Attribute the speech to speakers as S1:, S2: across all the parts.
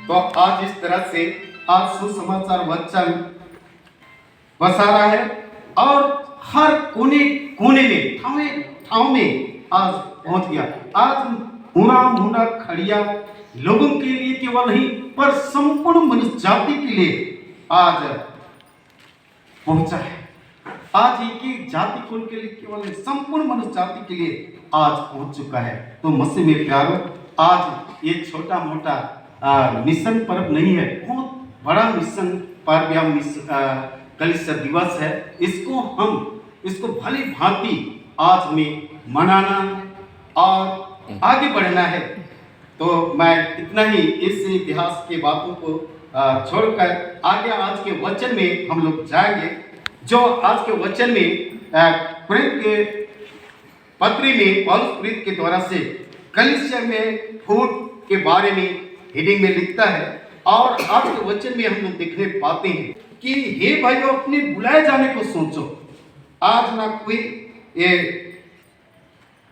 S1: तो आज इस तरह से आज सुसमाचार वचन बसा रहा है और हर कोने कोने में ठाव में आज पहुंच गया। आज मुरा मुंडा खड़िया लोगों के लिए केवल नहीं पर संपूर्ण मनुष्य जाति के लिए आज पहुंचा है। आज एक एक जाति कुल के लिए केवल संपूर्ण मनुष्य जाति के लिए आज पहुंच चुका है। तो मसीह में प्यारो, आज ये छोटा मोटा मिशन पर्व नहीं है, बहुत बड़ा मिशन पर्व या कलीसिया दिवस है। इसको भली भांति आज हमें मनाना और आगे बढ़ना है। तो मैं इतना ही इस इतिहास के बातों को छोड़कर आगे आज के वचन में हम लोग जाएंगे। जो आज के वचन में प्रेरित के पत्री में पौलुस प्रेरित के द्वारा से कलीसिया में फूट के बारे में हेडिंग में लिखता है। और आज के वचन में हम लोग देखने पाते हैं कि हे भाइयों, अपने बुलाए जाने को सोचो। आज ना कोई ये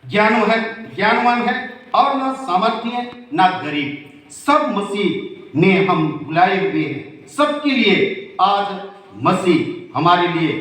S1: ज्ञानवान है और ना सामर्थ्य है ना गरीब, सब मसीह ने हम बुलाए हुए हैं। सबके लिए आज मसीह हमारे लिए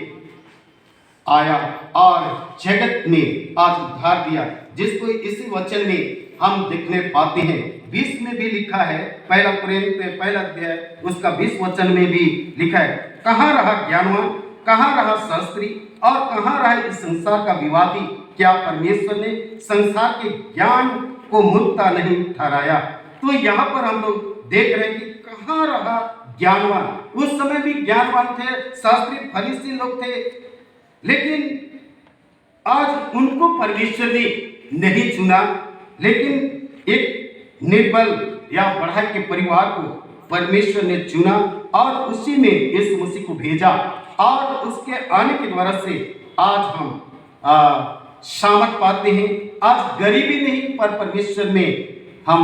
S1: आया और जगत में आज उद्धार दिया, जिसको इसी वचन में हम देखने पाते हैं। 20 में भी लिखा है, पहला कोरिन्थियों पहला अध्याय उसका 20 वचन में भी लिखा है, कहाँ रहा ज्ञानवान, कहाँ रहा शास्त्री और कहाँ रहा इस संसार का विवादी? क्या परमेश्वर ने संसार के ज्ञान को मूर्खता नहीं ठहराया? तो यहाँ पर हम लोग देख रहे हैं कि कहाँ रहा ज्ञानवान। उस समय भी ज्ञानवान थे, शास्त्री फरीसी लोग थे, लेकिन आज उनको परमेश्वर ने नहीं चुना, लेकिन एक निर्बल या बढ़ा के परिवार को परमेश्वर ने चुना और उसी में यीशु मसीह को भेजा। और उसके आने के द्वारा से आज हम शामत पाते हैं। आज गरीबी नहीं पर परमेश्वर में हम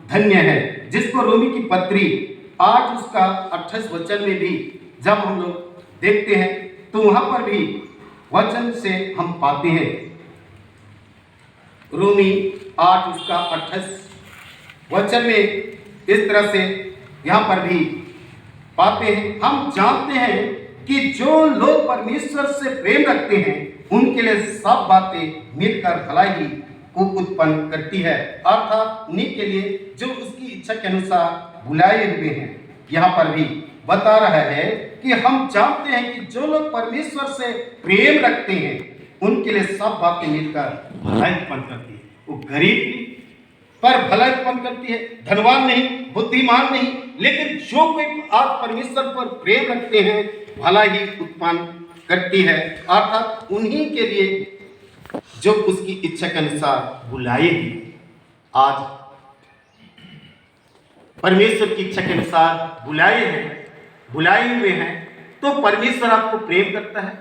S1: धन्य है, जिसको रोमी की पत्री आज उसका 28 वचन में भी जब हम लोग देखते हैं तो वहां पर भी वचन से हम पाते हैं। रोमी 8 उसका 28 वचन में इस तरह से यहाँ पर भी पाते हैं, हम जानते हैं कि जो लोग परमेश्वर से प्रेम रखते हैं उनके लिए सब बातें मिलकर भलाई को उत्पन्न करती है, अर्थात उन्हीं के लिए जो उसकी इच्छा के अनुसार बुलाए हुए हैं। यहाँ पर भी बता रहा है कि हम जानते हैं कि जो लोग परमेश्वर से प्रेम रखते हैं उनके लिए सब बातें मिलकर भलाई उत्पन्न करती है। वो गरीब नहीं पर भलाई उत्पन्न करती है, धनवान नहीं, बुद्धिमान नहीं, लेकिन जो कोई आज परमेश्वर पर प्रेम रखते हैं भला ही उत्पन्न करती है, अर्थात उन्हीं के लिए जो उसकी इच्छा के अनुसार बुलाए हैं। आज परमेश्वर की इच्छा के अनुसार बुलाए हुए हैं, तो परमेश्वर आपको प्रेम करता है,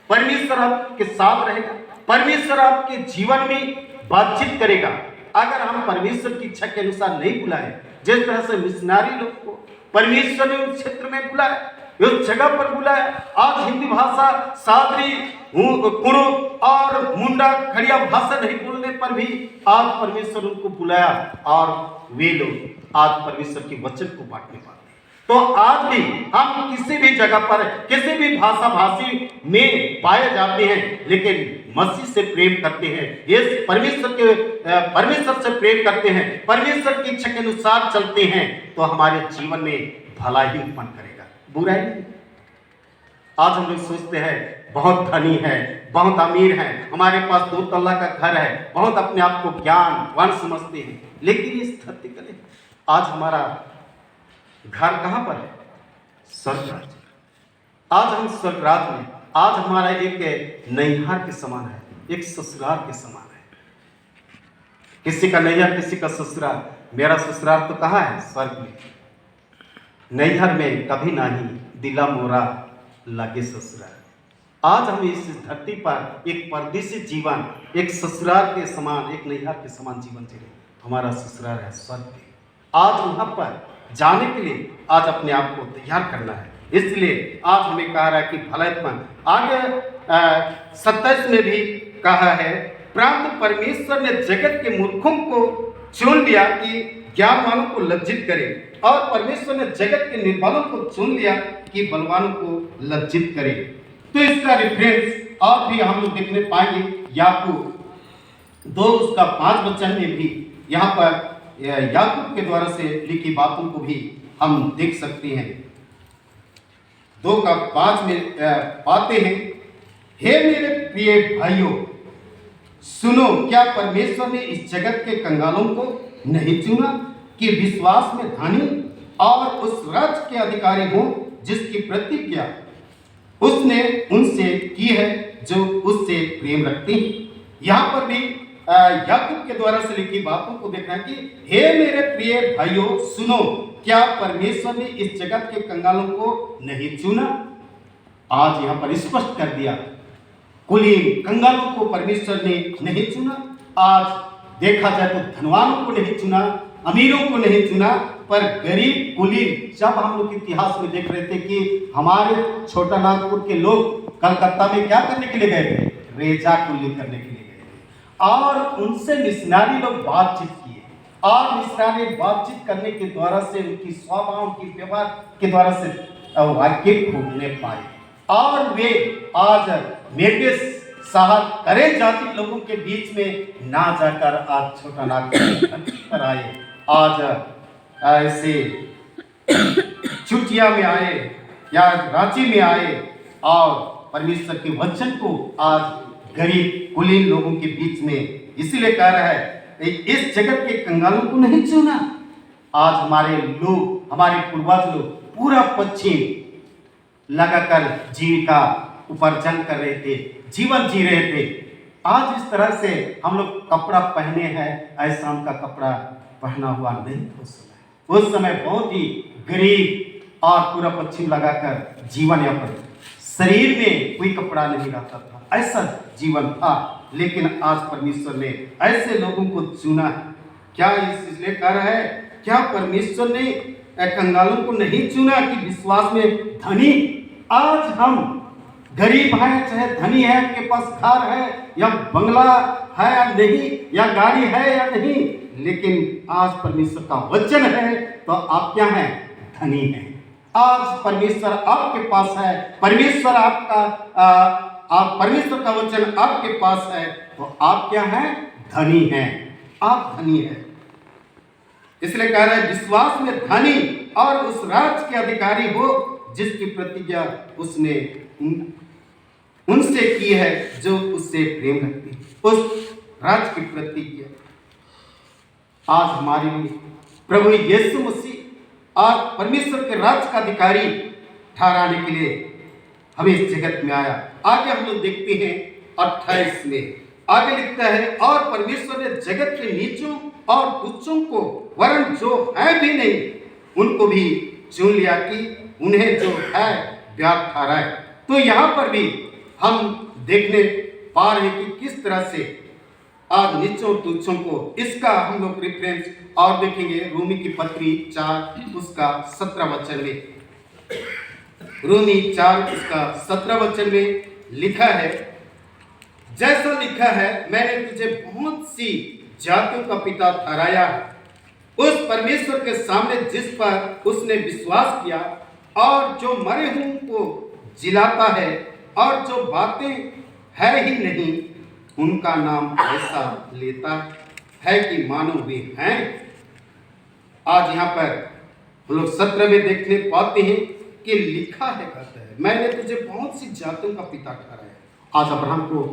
S1: परमेश्वर आपके साथ रहेगा, परमेश्वर आपके जीवन में बातचीत करेगा। अगर हम परमेश्वर की इच्छा के अनुसार नहीं बुलाए, जिस तरह से मिशनरी लोग को परमेश्वर ने उस क्षेत्र में बुलाया, उस जगह पर बुलाया, आज हिंदी भाषा सादरी कुड़ो और मुंडा खड़िया भाषा नहीं बोलने पर भी आज परमेश्वर उनको बुलाया और वे लोग आज परमेश्वर के वचन को बांटने पाते। तो आज भी हम किसी भी जगह पर किसी भी भाषा भाषी में पाए जाते हैं, लेकिन मसीह से प्रेम करते हैं, ये परमेश्वर से प्रेम करते हैं, परमेश्वर की इच्छा के अनुसार चलते हैं, तो हमारे जीवन में भला ही उत्पन्न करेगा, बुराई नहीं। आज हम लोग सोचते हैं बहुत धनी है, बहुत अमीर है, हमारे पास 2 तल्ला का घर है, बहुत अपने आप को ज्ञानवान समझते हैं, लेकिन इस धरती कले आज हमारा घर कहाँ पर है? स्वर्गराज। आज हम स्वर्गराज में, आज हमारा एक नैहर के समान है, एक ससुराल के समान है। किसी का नैहर, किसी का ससुराल। मेरा ससुराल तो कहाँ है? स्वर्ग में। नैहर में कभी नहीं दिला मोरा लगे ससुराल। आज हम इस धरती पर एक परदेसी जीवन, एक ससुराल के समान, एक नैहर के समान जीवन जी रहे। हमारा ससुराल है स्वर्ग। आज वहाँ पर जाने के लिए आज अपने आप को तैयार करना है। इसलिए आज हमें कहा रहा है कि भलाईपन। आगे 27 में भी कहा है, परंतु परमेश्वर ने जगत के मूर्खों को चुन लिया कि ज्ञानवानों को लज्जित करे, और परमेश्वर ने जगत के निर्बलों को चुन लिया कि बलवानों को लज्जित करे। तो इसका रेफरेंस और भी हम लोग देखने पाएंगे याकूब 2 उसका 5 वचन में भी यहाँ पर याकूब के द्वारा से लिखी बातों को भी हम देख सकते हैं। 2 का 5 में पाते हैं, हे मेरे प्रिय भाइयों सुनो, क्या परमेश्वर ने इस जगत के कंगालों को नहीं चुना कि विश्वास में धनी और उस राज्य के अधिकारी हो जिसकी प्रतिज्ञा उसने उनसे की है जो उससे प्रेम रखते हैं। यहाँ पर भी याकूब के द्वारा से लिखी बातों को देखना कि हे मेरे प्रिय भाइयों सुनो, क्या परमेश्वर ने इस जगत के कंगालों को नहीं चुना। आज यहाँ पर स्पष्ट कर दिया, कुलीन कंगालों को परमेश्वर ने नहीं चुना। आज देखा जाए तो धनवानों को नहीं चुना, अमीरों को नहीं चुना, पर गरीब कुलीन। जब हम लोग इतिहास में देख रहे थे कि हमारे छोटा नागपुर के लोग कलकत्ता में क्या करने के लिए गए थे, रेजा कुली करने के लिए गए थे, और उनसे मिशनरी लोग बातचीत किए, और मिशनरी बातचीत करने के द्वारा से उनकी स्वभाव की व्यवहार के द्वारा से वाकिफ होने पाए, और वे आज मेरे साहब करे जाति लोगों के बीच में ना जाकर आज छोटा नागपुर पर आए। आज ऐसे छुट्टियां में आए या रांची में आए और परमेश्वर के वचन को आज गरीब कुलीन लोगों के बीच में इसलिए कह रहा है, इस जगत के कंगालों को नहीं चुना। आज हमारे लोग, हमारे पूर्वज लोग पूरा पश्चिम लगाकर जीविका उपार्जन कर रहे थे, जीवन जी रहे थे। आज इस तरह से हम लोग कपड़ा पहने हैं, ऐसा का कपड़ा पहना हुआ नहीं था उस समय बहुत ही गरीब और पूरा पश्चिम लगाकर जीवन यापन, शरीर में कोई कपड़ा नहीं रहता था, ऐसा जीवन था। लेकिन आज परमेश्वर ने ऐसे लोगों को चुना। क्या इसलिए कह रहा है, क्या परमेश्वर ने कंगालों को नहीं चुना कि विश्वास में धनी। आज हम गरीब है चाहे धनी है, आपके पास घर है या बंगला है या नहीं, या गाड़ी है या नहीं, लेकिन आज परमेश्वर का वचन है तो आप क्या हैं, धनी हैं। आज परमेश्वर आपके पास है, परमेश्वर आपका परमेश्वर का वचन आपके पास है तो आप क्या हैं, धनी हैं, आप धनी हैं। इसलिए कह रहा है विश्वास में धनी और उस राज्य के अधिकारी हो जिसकी प्रतिज्ञा उसने उनसे की है जो उससे प्रेम रखती है। उस राज्य की प्रतिज्ञा आज हमारे लिए प्रभु यीशु मसीह आज परमेश्वर के राज्य का अधिकारी ठहराने के लिए हमें इस जगत में आया। आगे हम लोग देखते हैं 28 में आगे लिखता है, और परमेश्वर ने जगत के नीचों और तुच्छों को वरन जो है भी नहीं उनको भी चुन लिया कि उन्हें जो है व्यर्थ ठहराए। तो यहाँ पर भी हम देखने पा रहे हैं कि किस तरह से आज नीचों तुच्छों को, इसका हम लोग रेफरेंस और देखेंगे रोमी की पत्री 4 उसका 17 वचन में। रोमी 4 उसका 17 वचन में लिखा है, जैसा लिखा है मैंने तुझे बहुत सी जातियों का पिता ठहराया उस परमेश्वर के सामने जिस पर उसने विश्वास किया और जो मरे हुओं को जिलाता है और जो बातें है ही नहीं उनका नाम ऐसा लेता है कि मानो वे हैं। आज यहाँ पर हम लोग 17 में देखने पाते हैं कि लिखा है, कहता है मैंने तुझे बहुत सी जातियों का पिता ठहराया। आज अब्राहम को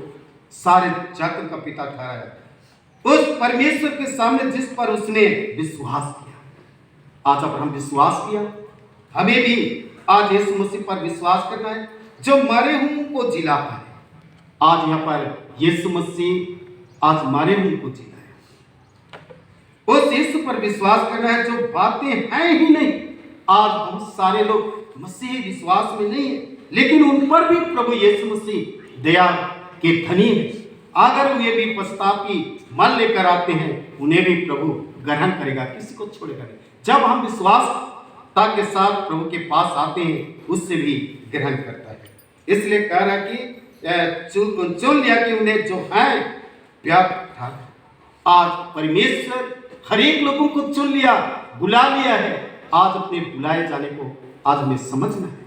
S1: सारे जातियों का पिता ठहराया उस परमेश्वर के सामने जिस पर उसने विश्वास किया। आज अब्राहम विश्वास किया, हमें भी आज यीशु मसीह पर विश्वास करना है जो मरे हुओं को जिलाता है। आज यहाँ पर यीशु मसीह आज मरे हुओं को जिलाया, उस यीशु पर विश्वास करना है जो बातें हैं ही नहीं। आज बहुत सारे लोग मसीह विश्वास में नहीं है, लेकिन उन पर भी प्रभु यीशु मसीह दया के धनी है। अगर वे भी पश्चातापी मन लेकर आते हैं उन्हें भी प्रभु ग्रहण करेगा, किसी को छोड़ेगा नहीं। जब हम विश्वासता के साथ प्रभु के पास आते हैं उससे भी ग्रहण करता है। इसलिए कह रहा कि चुन लिया कि उन्हें जो है व्यर्थ था। आज परमेश्वर हर एक लोगों को चुन लिया, बुला लिया है आज अपने बुलाए जाने को आज हमें समझना है,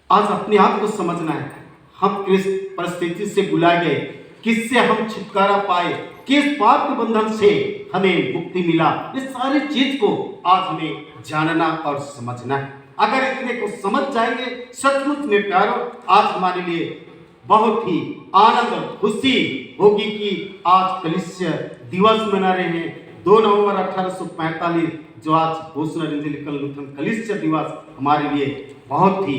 S1: आज अपने आप को समझना है। हम किस परिस्थिति से बुलाए गए, किससे हम छुटकारा पाए, किस पाप के बंधन से हमें मुक्ति मिला, इस सारी चीज को आज हमें जानना और समझना है। अगर इतने को समझ जाएंगे सचमुच में प्यारो, आज हमारे लिए बहुत ही आनंद और खुशी होगी कि आज कलिसिया दिवस मना रहे हैं 2 नवंबर 1845, जो आज घोषणा एवेंजेलिकल लूथरन कलिसिया दिवस हमारे लिए बहुत ही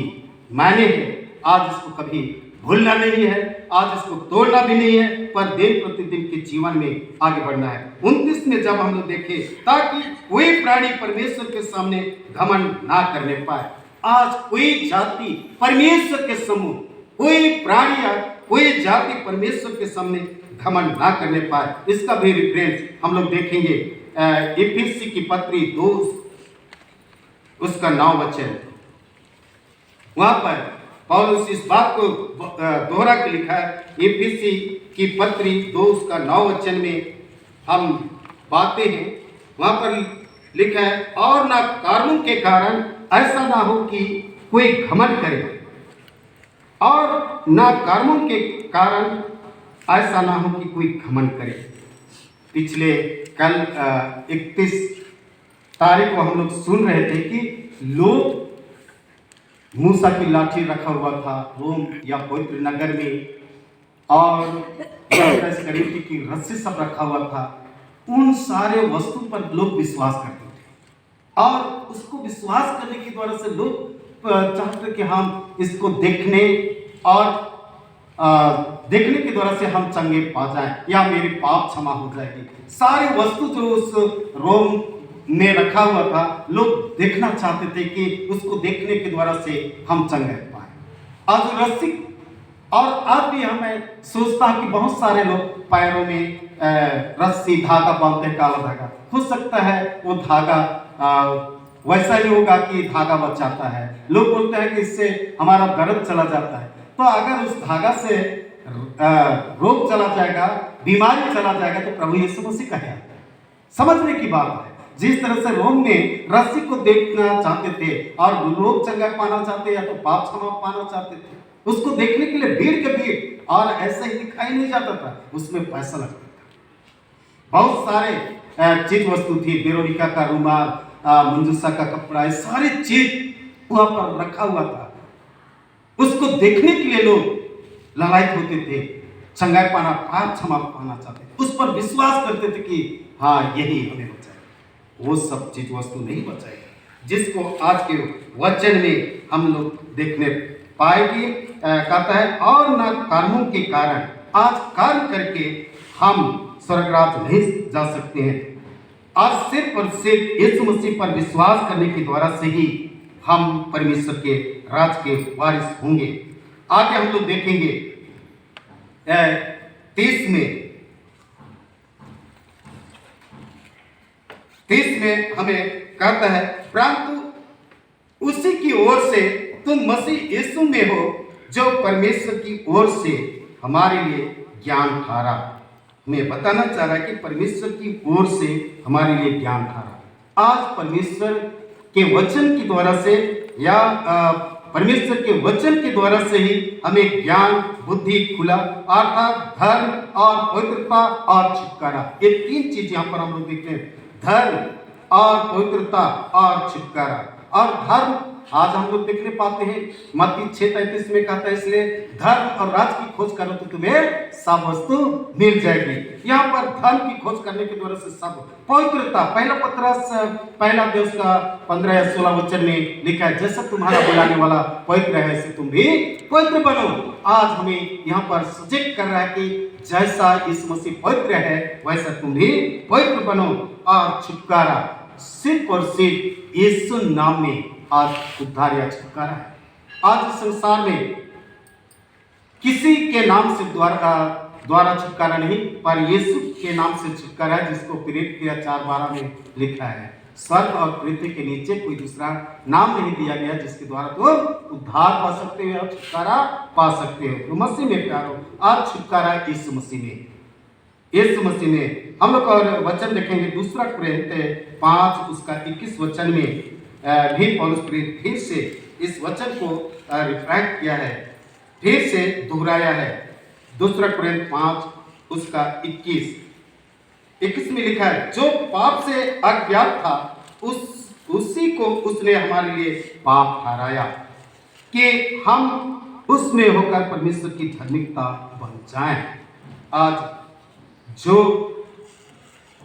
S1: मायने है। आज इसको कभी भूलना नहीं है, आज इसको तोड़ना भी नहीं है, पर दिन प्रतिदिन के जीवन में आगे बढ़ना है। 29 में जब हम लोग देखें, ताकि कोई प्राणी परमेश्वर के सामने घमंड ना करने पाए। आज कोई जाति परमेश्वर के समूह, कोई प्राणी या कोई जाति परमेश्वर के सामने घमंड ना करने पाए। इसका भी रेफरेंस हम लोग देखेंगे इफिसी की पत्री 2 उसका 9 वचन। वहां पर पौलुस इस बात को दोहरा के लिखा है। इफिसी की पत्री 2 उसका 9 वचन में हम पाते हैं, वहां पर लिखा है, और ना कारणों के कारण ऐसा ना हो कि कोई घमंड करे, और ना कारणों के कारण ऐसा ना हो कि कोई घमंड करे। पिछले कल 31 तारीख को हम लोग सुन रहे थे कि लोग मूसा की लाठी रखा हुआ था रोम या पवित्र नगर में, और करीब की रस्सी सब रखा हुआ था। उन सारे वस्तु पर लोग विश्वास करते थे, और उसको विश्वास करने के द्वारा से लोग चाहते कि हम इसको देखने और देखने के द्वारा से हम चंगे पा जाए या मेरे पाप क्षमा हो जाएगी। सारी वस्तु जो उस रोम में रखा हुआ था, लोग देखना चाहते थे कि उसको देखने के द्वारा से हम चंगे पाए। आज रस्सी, और आज भी हमें सोचता है कि बहुत सारे लोग पैरों में रस्सी धागा बांधते हैं, काला धागा। हो सकता है वो धागा वैसा ही होगा कि धागा बचाता है। लोग बोलते हैं कि इससे हमारा दर्द चला जाता है। तो अगर उस धागा से रोग चला जाएगा, बीमारी चला जाएगा, तो प्रभु यीशु मसीह का है। समझने की बात है। जिस तरह से रोम में रस्सी को देखना चाहते थे और लोग चंगा पाना चाहते या तो पाप क्षमा पाना चाहते थे, उसको देखने के लिए भीड़ के भीड़, और ऐसा ही दिखाई नहीं जाता था, उसमें पैसा लगता था। बहुत सारे चीज वस्तु थी, वेरोनिका का रुमाल, मंजूसा का कपड़ा, ये सारी चीज वहां पर रखा हुआ था। उसको देखने के लिए लोग ललायत होते थे, चंगाई पाना, पाप क्षमा पाना चाहते थे, उस पर विश्वास करते थे कि हाँ यही हमें बचाएगा। वो सब चीज वस्तु नहीं बचाएगा जिसको आज के वचन में हम लोग देखने पाएंगे। कहता है, और ना कर्मों के कारण, आज कर्म करके हम स्वर्गराज नहीं जा सकते हैं। आज सिर्फ और सिर्फ यीशु मसीह पर विश्वास करने के द्वारा से ही हम परमेश्वर के राज के वारिस होंगे। आगे हम लोग देखेंगे 30 में हमें कहता है, परंतु उसी की ओर से तुम मसीह यीशु में हो, जो परमेश्वर की ओर से हमारे लिए ज्ञान ठहरा। हमें बताना चाह रहा है कि परमेश्वर की ओर से हमारे लिए ज्ञान ठहरा। आज परमेश्वर के वचन के द्वारा से या परमेश्वर के वचन के द्वारा से ही हमें ज्ञान, बुद्धि खुला, अर्थात धर्म और पवित्रता और छुटकारा। ये 3 चीज यहाँ पर हम लोग देखते हैं, धर्म और पवित्रता और छुटकारा। और धर्म आज हम लोग देखने पाते हैं, मत्ती 6:33 में कहता है, इसलिए धर्म और राज की खोज करो तो तुम्हें सब वस्तु मिल जाएगी। यहाँ पर धर्म की खोज करने के द्वारा से सब, पवित्रता, पहला पत्रस 1 का 15 या 16 वचन में लिखा है, जैसा तुम्हारा बुलाने वाला पवित्र है ऐसे तुम भी पवित्र बनो। आज हमें यहाँ पर सजग कर रहा है कि जैसा यीशु मसीह पवित्र है वैसा तुम भी पवित्र बनो। और छुटकारा सिर्फ और सिर्फ यीशु नाम में आज उद्धार या छुटकारा है। आज इस संसार में किसी के नाम से द्वारा छुटकारा नहीं, पर यीशु के नाम से छुटकारा है, जिसको प्रेरित किया 4:12 में लिखा है, स्वर्ग और पृथ्वी के नीचे कोई दूसरा नाम नहीं दिया गया जिसके द्वारा तुम उद्धार पा सकते हो और छुटकारा पा सकते हो। तो मसीह में प्यारो, आज छुटकारा है यीशु मसीह में। यीशु मसीह ने हम लोग और वचन देखेंगे 2 कुरिन्थियों 5 उसका 21 वचन में भी पौलुस प्रेरित फिर से इस वचन को रिफ्रैक्ट किया है, फिर से दोहराया है। 2 कुरिन्थियों 5 उसका 21 में लिखा है, जो पाप से अज्ञात था उसी को उसने हमारे लिए पाप ठहराया कि हम उसमें होकर परमेश्वर की धार्मिकता बन जाएं। आज जो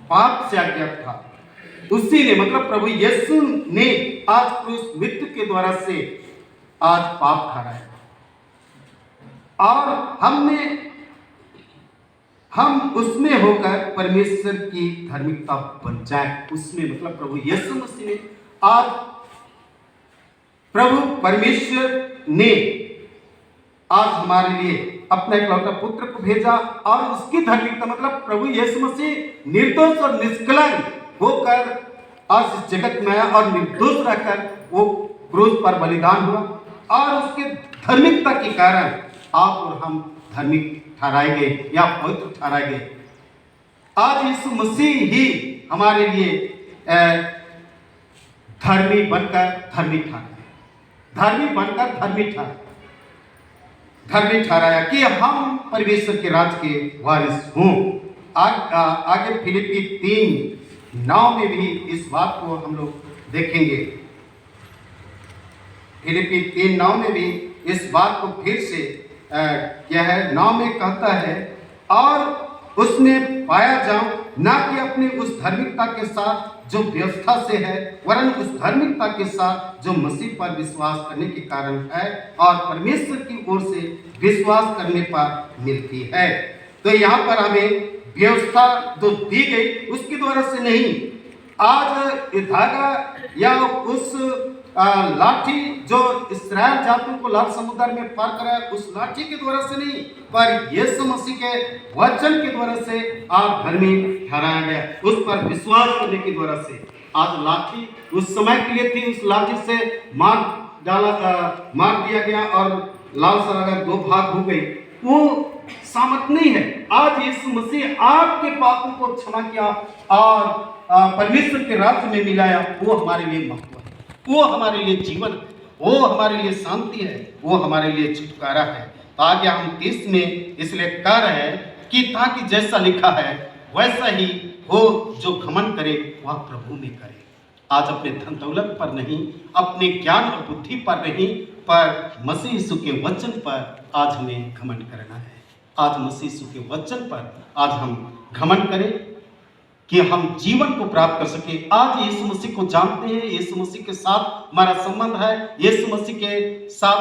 S1: पाप से अज्ञात था उसी ने, मतलब प्रभु यीशु ने आज क्रूस मृत्यु के द्वारा से आज पाप ठहराया और हम उसमें होकर परमेश्वर की धार्मिकता बन जाए। उसमें मतलब प्रभु यीशु मसीह ने आज प्रभु परमेश्वर ने आज हमारे लिए अपना इकलौता पुत्र को भेजा और उसकी धार्मिकता मतलब प्रभु यीशु मसीह निर्दोष और निष्कलंक होकर आज इस जगत में आया और निर्दोष रहकर वो क्रूस पर बलिदान हुआ और उसके धार्मिकता के कारण आप और हम धार्मिक ठहराए गए या पवित्र ठहराए गए। आज यीशु मसीह ही हमारे लिए धर्मी बनकर धार्मिक ठहराया, धार्मिक बनकर धार्मिक ठहराया कि हम परमेश्वर के राज के वारिस हों। आगे फिलिप्पी 3:9 में भी इस बात को हम लोग देखेंगे। फिलिप्पी 3:9 में भी इस बात को फिर से क्या है, 9 में कहता है, और उसमें पाया जाऊं ना कि अपनी उस धार्मिकता के साथ जो व्यवस्था से है, वरन उस धार्मिकता के साथ जो मसीह पर विश्वास करने के कारण है और परमेश्वर की ओर से विश्वास करने पर मिलती है। तो यहाँ पर हमें व्यवस्था जो दी गई उसके द्वारा से नहीं, आज ये धागा या उस लाठी जो इस्राएल जातियों को लाल समुद्र में पार कराया उस लाठी के द्वारा से नहीं, पर यीशु मसीह के वचन के द्वारा से आप धर्मी ठहराया गया, उस पर विश्वास करने के द्वारा से। आज लाठी उस समय के लिए थी, उस लाठी से मार दिया गया और लाल सरागर 2 भाग हो गई, वो सामर्थ नहीं है। आज यीशु मसीह आपके पापों को क्षमा किया और परमेश्वर के राज्य में मिलाया, वो हमारे लिए महत्व है, वो हमारे लिए जीवन, वो हमारे लिए शांति है, वो हमारे लिए छुटकारा है। तो आगे हम 30 में इसलिए कह रहे हैं कि ताकि जैसा लिखा है वैसा ही हो, जो घमंड करे वह प्रभु में करे। आज अपने धन दौलत पर नहीं, अपने ज्ञान और बुद्धि पर नहीं, पर मसीह यीशु के वचन पर आज हमें घमंड करना है। आज मसीह यीशु के वचन पर आज हम घमंड करें कि हम जीवन को प्राप्त कर सके। आज यीशु मसीह को जानते हैं, यीशु मसीह के साथ हमारा संबंध है, यीशु मसीह के साथ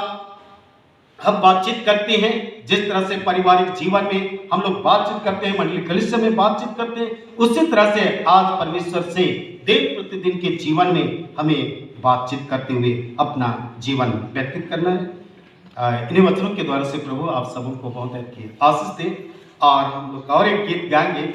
S1: हम बातचीत करते हैं, जिस तरह से पारिवारिक जीवन में हम लोग बातचीत करते हैं, मंडली कलीसिया में बातचीत करते हैं, उसी तरह से आज परमेश्वर से दिन प्रतिदिन के जीवन में हमें बातचीत करते हुए अपना जीवन व्यतीत करना है। इन्हीं वचनों के द्वारा से प्रभु आप सबों को बहुत आशीष दे और हम लोग और एक गीत गाएंगे।